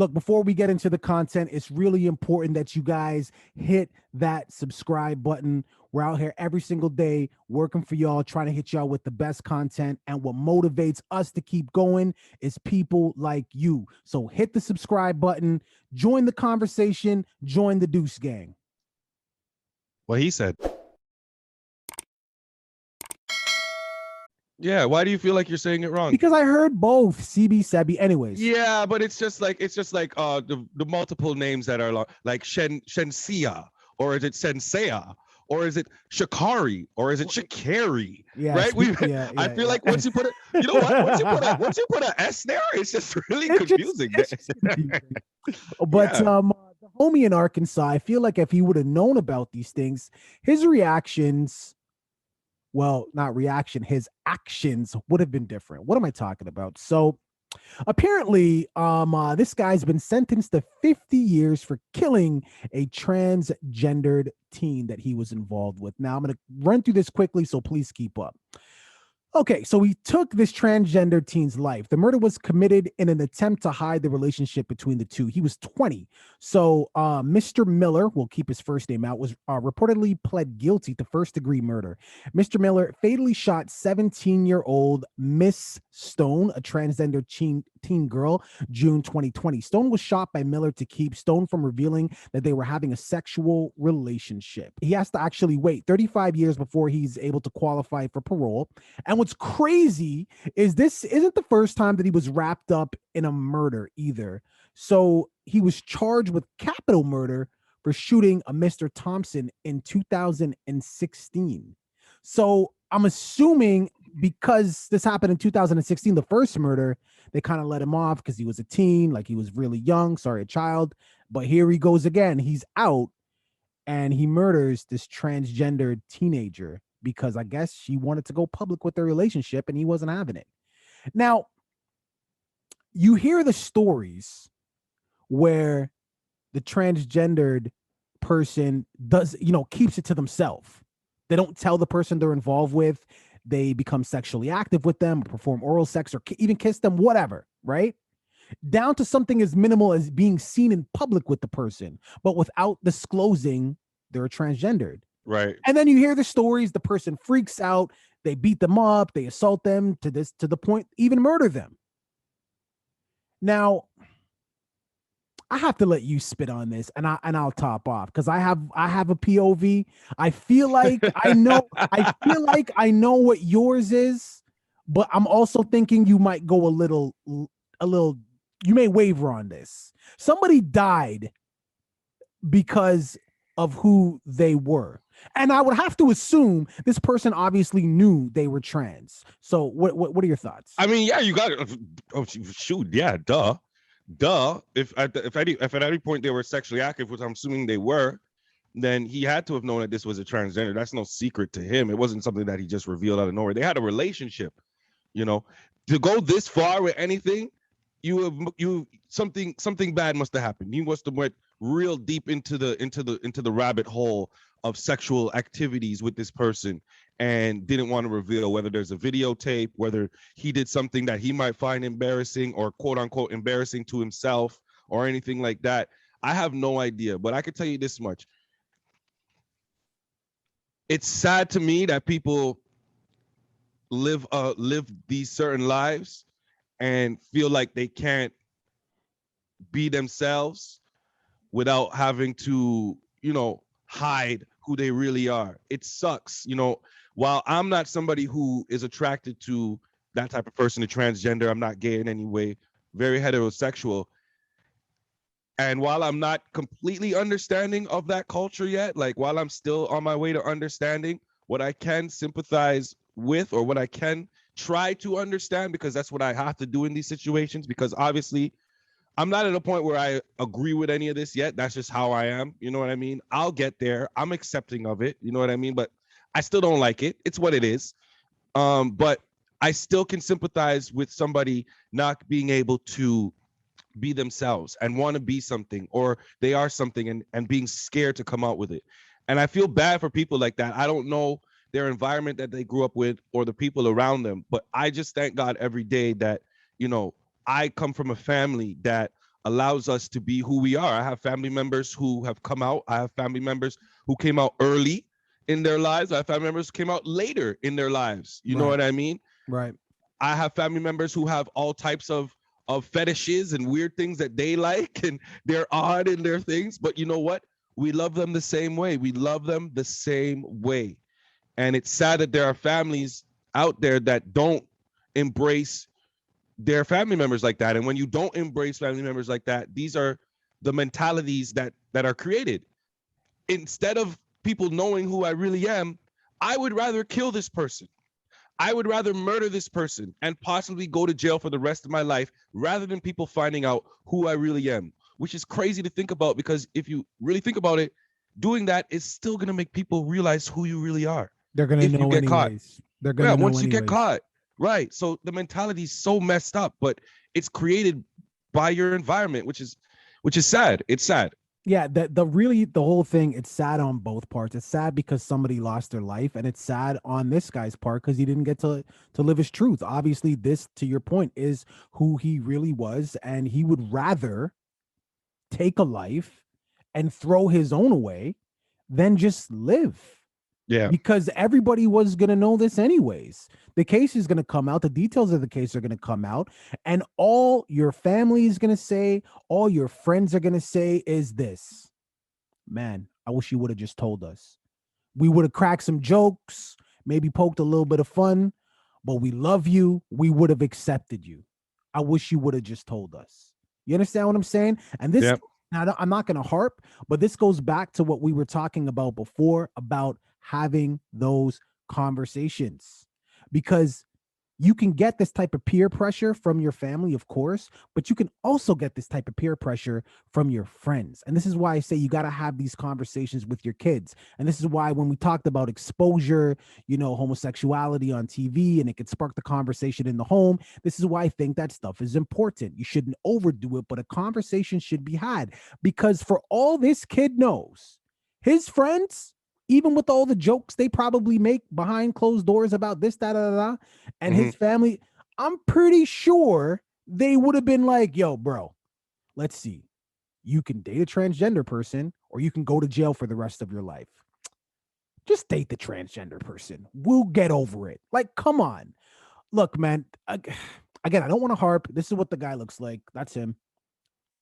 Look, before we get into the content, it's really important that you guys hit that subscribe button. We're out here every single day working for y'all, trying to hit y'all with the best content. And what motivates us to keep going is people like you. So hit the subscribe button, join the conversation, join the Deuce Gang. What he said. Yeah, why do you feel like you're saying it wrong? Because I heard both, CB, Sebi. Anyways. Yeah, but it's just like the multiple names that are like Shensia, or is it Sensea, or is it Shakari, or is it Shakari? Yeah, right? I feel like once you put it, you know what? Once you put an S there, it's just really confusing. But the homie in Arkansas, I feel like if he would have known about these things, his reactions, well, not reaction, his actions would have been different. What am I talking about? So apparently, this guy's been sentenced to 50 years for killing a transgendered teen that he was involved with. Now, I'm going to run through this quickly, so please keep up. Okay, so he took this transgender teen's life. The murder was committed in an attempt to hide the relationship between the two. He was 20. So Mr. Miller, we'll keep his first name out, was reportedly pled guilty to first-degree murder. Mr. Miller fatally shot 17-year-old Miss Stone, a transgender teen girl, June 2020. Stone was shot by Miller to keep Stone from revealing that they were having a sexual relationship. He has to actually wait 35 years before he's able to qualify for parole. And what's crazy is this isn't the first time that he was wrapped up in a murder either. So he was charged with capital murder for shooting a Mr. Thompson in 2016. So I'm assuming because this happened in 2016, the first murder, they kind of let him off because he was a teen, like he was really young, a child. But here he goes again. He's out and he murders this transgendered teenager because I guess she wanted to go public with their relationship and he wasn't having it. Now, you hear the stories where the transgendered person does, keeps it to themselves. They don't tell the person they're involved with. They become sexually active with them, perform oral sex, or even kiss them, whatever, right? Down to something as minimal as being seen in public with the person, but without disclosing they're transgendered. Right. And then you hear the stories, the person freaks out, they beat them up, they assault them to the point, even murder them. Now, I have to let you spit on this and I'll top off because I have a POV. I feel like I know what yours is, but I'm also thinking you might go a little, you may waver on this. Somebody died because of who they were. And I would have to assume this person obviously knew they were trans. So what are your thoughts? I mean, yeah, you got it. Oh, shoot. Yeah, duh. If at any point they were sexually active, which I'm assuming they were, then he had to have known that this was a transgender. That's no secret to him. It wasn't something that he just revealed out of nowhere. They had a relationship, to go this far with anything. Something bad must have happened. He must have went real deep into the rabbit hole of sexual activities with this person and didn't want to reveal whether there's a videotape, whether he did something that he might find embarrassing or quote unquote embarrassing to himself or anything like that. I have no idea, but I can tell you this much. It's sad to me that people live these certain lives and feel like they can't be themselves without having to, hide who they really are. It sucks. While I'm not somebody who is attracted to that type of person, a transgender, I'm not gay in any way, very heterosexual. And while I'm not completely understanding of that culture yet, like while I'm still on my way to understanding, what I can sympathize with or what I can try to understand, because that's what I have to do in these situations, because obviously I'm not at a point where I agree with any of this yet. That's just how I am. You know what I mean? I'll get there. I'm accepting of it. You know what I mean? But I still don't like it. It's what it is. But I still can sympathize with somebody not being able to be themselves and want to be something, or they are something and being scared to come out with it. And I feel bad for people like that. I don't know their environment that they grew up with or the people around them, but I just thank God every day that, I come from a family that allows us to be who we are. I have family members who have come out. I have family members who came out early in their lives. I have family members who came out later in their lives. You know what I mean? Right. I have family members who have all types of fetishes and weird things that they like, and they're odd in their things. But you know what? We love them the same way. We love them the same way. And it's sad that there are families out there that don't embrace their family members like that. And when you don't embrace family members like that, these are the mentalities that are created. Instead of people knowing who I really am, I would rather kill this person. I would rather murder this person and possibly go to jail for the rest of my life rather than people finding out who I really am, which is crazy to think about, because if you really think about it, doing that is still going to make people realize who you really are. They're going to know you get anyways. Caught. They're going to know once anyways. You get caught. Right. So the mentality is so messed up, but it's created by your environment, which is sad. It's sad. Yeah, the whole thing, it's sad on both parts. It's sad because somebody lost their life, and it's sad on this guy's part because he didn't get to live his truth. Obviously, this, to your point, is who he really was, and he would rather take a life and throw his own away than just live. Yeah. Because everybody was going to know this anyways. The case is going to come out. The details of the case are going to come out. And all your family is going to say, all your friends are going to say is this: man, I wish you would have just told us. We would have cracked some jokes, maybe poked a little bit of fun, but we love you. We would have accepted you. I wish you would have just told us. You understand what I'm saying? And this, now I'm not going to harp, but this goes back to what we were talking about before about having those conversations, because you can get this type of peer pressure from your family, of course, but you can also get this type of peer pressure from your friends. And this is why I say you got to have these conversations with your kids. And this is why when we talked about exposure, homosexuality on TV, and it could spark the conversation in the home, this is why I think that stuff is important. You shouldn't overdo it, but a conversation should be had, because for all this kid knows, his friends, even with all the jokes they probably make behind closed doors about this, and his family, I'm pretty sure they would have been like, yo, bro, let's see. You can date a transgender person or you can go to jail for the rest of your life. Just date the transgender person. We'll get over it. Like, come on. Look, man, again, I don't want to harp. This is what the guy looks like. That's him.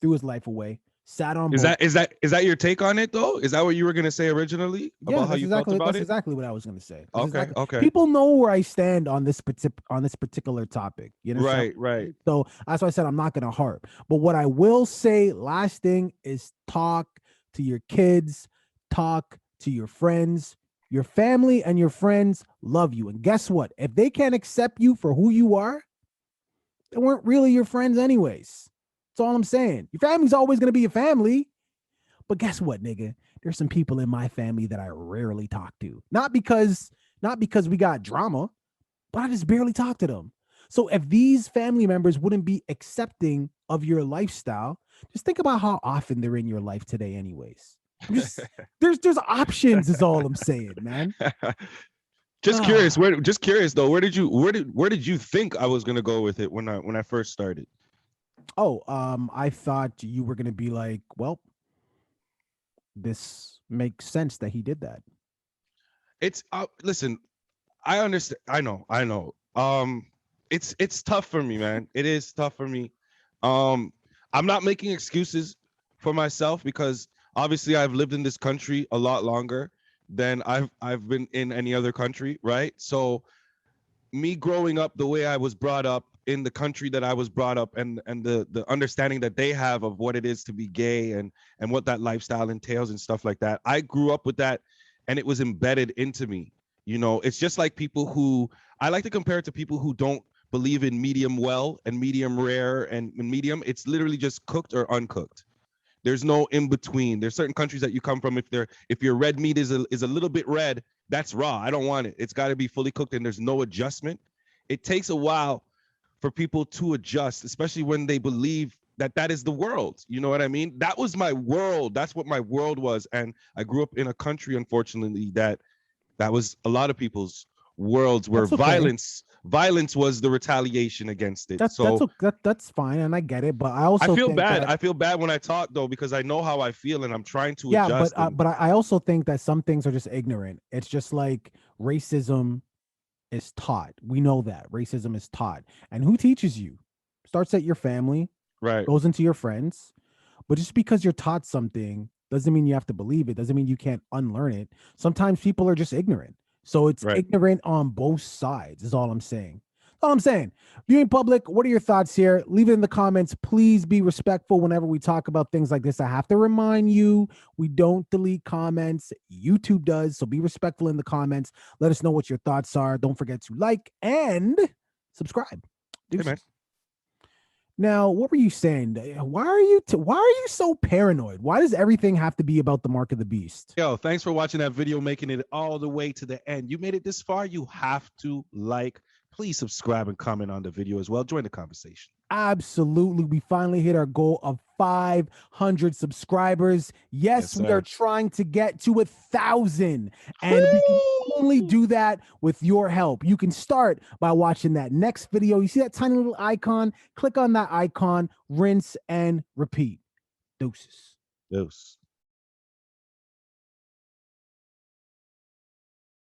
Threw his life away. Sat on. Is that your take on it though? Is that what you were gonna say originally about how you felt about it? That's exactly what I was gonna say. Okay. People know where I stand on this particular topic. You know, right. So that's why I said I'm not gonna harp. But what I will say, last thing, is talk to your kids, talk to your friends. Your family and your friends love you, and guess what? If they can't accept you for who you are, they weren't really your friends anyways. That's all I'm saying. Your family's always going to be your family. But guess what, nigga? There's some people in my family that I rarely talk to. Not because we got drama, but I just barely talk to them. So if these family members wouldn't be accepting of your lifestyle, just think about how often they're in your life today anyways. There's options is all I'm saying, man. Just curious. Just curious though. Where did you think I was going to go with it when I first started? Oh, I thought you were going to be like, well, this makes sense that he did that. It's listen, I understand. I know. It's tough for me, man. It is tough for me. I'm not making excuses for myself because obviously I've lived in this country a lot longer than I've been in any other country, right? So me growing up the way I was brought up in the country that I was brought up, and the understanding that they have of what it is to be gay and what that lifestyle entails and stuff like that. I grew up with that and it was embedded into me. It's just like people who, I like to compare it to people who don't believe in medium well and medium rare and medium. It's literally just cooked or uncooked. There's no in between. There's certain countries that you come from. If your red meat is a little bit red, that's raw. I don't want it. It's got to be fully cooked and there's no adjustment. It takes a while for people to adjust, especially when they believe that is the world. You know what I mean? That was my world. That's what my world was. And I grew up in a country, unfortunately, that was a lot of people's worlds where violence violence was the retaliation against it. That's fine, and I get it. But I also I feel think bad. that, I feel bad when I talk though, because I know how I feel and I'm trying to yeah, adjust. but I also think that some things are just ignorant. It's just like racism is taught. We know that racism is taught, and who teaches you? Starts at your family, Right. goes into your friends. But just because you're taught something doesn't mean you have to believe it. Doesn't mean you can't unlearn it. Sometimes people are just ignorant. So it's Right. ignorant on both sides, is all I'm saying. All I'm saying. Viewing public, what are your thoughts here? Leave it in the comments. Please be respectful whenever we talk about things like this. I have to remind you, we don't delete comments. YouTube does. So be respectful in the comments. Let us know what your thoughts are. Don't forget to like and subscribe. Hey, man. Now, what were you saying? Why are you so paranoid? Why does everything have to be about the mark of the beast? Yo, thanks for watching that video, making it all the way to the end. You made it this far, you have to like. Please subscribe and comment on the video as well. Join the conversation. Absolutely. We finally hit our goal of 500 subscribers. Yes, we are trying to get to 1,000, and we can only do that with your help. You can start by watching that next video. You see that tiny little icon? Click on that icon, rinse and repeat. Deuces. Deuce.